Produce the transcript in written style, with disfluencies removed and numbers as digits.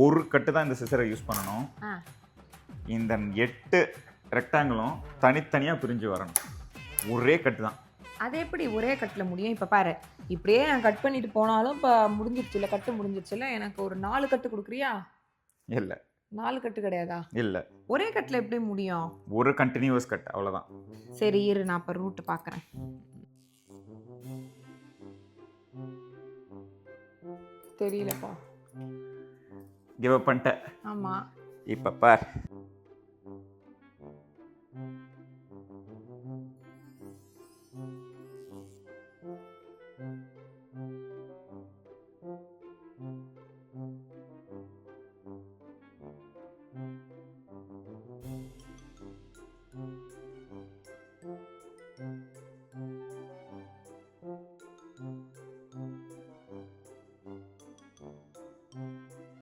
ஒரு கட்டு தான் இந்த சிசரை யூஸ் பண்ணணும். இந்த 8 ரெக்டாங்கிளும் தனித்தனியாக பிரிஞ்சு வரணும். ஒரே கட்டு தான். அது எப்படி ஒரே கட்டில் முடியும்? இப்போ பாரு, இப்படியே நான் கட் பண்ணிட்டு போனாலும் இப்போ முடிஞ்சிருச்சுல, கட்டு முடிஞ்சிருச்சுல, எனக்கு ஒரு 4 கட்டு கொடுக்குறியா? இல்லை. 4 கட்டு கிடையாதா? இல்லை. ஒரே கட்டில் எப்படி முடியும்? ஒரு கண்டினியூவஸ் கட், அவ்வளோதான். சரி இரு, நான் இப்போ ரூட் பார்க்குறேன். தெரியலப்பா. கிவ் அப் பண்ணிட்டேன். ஆமாம். இப்போ பார்.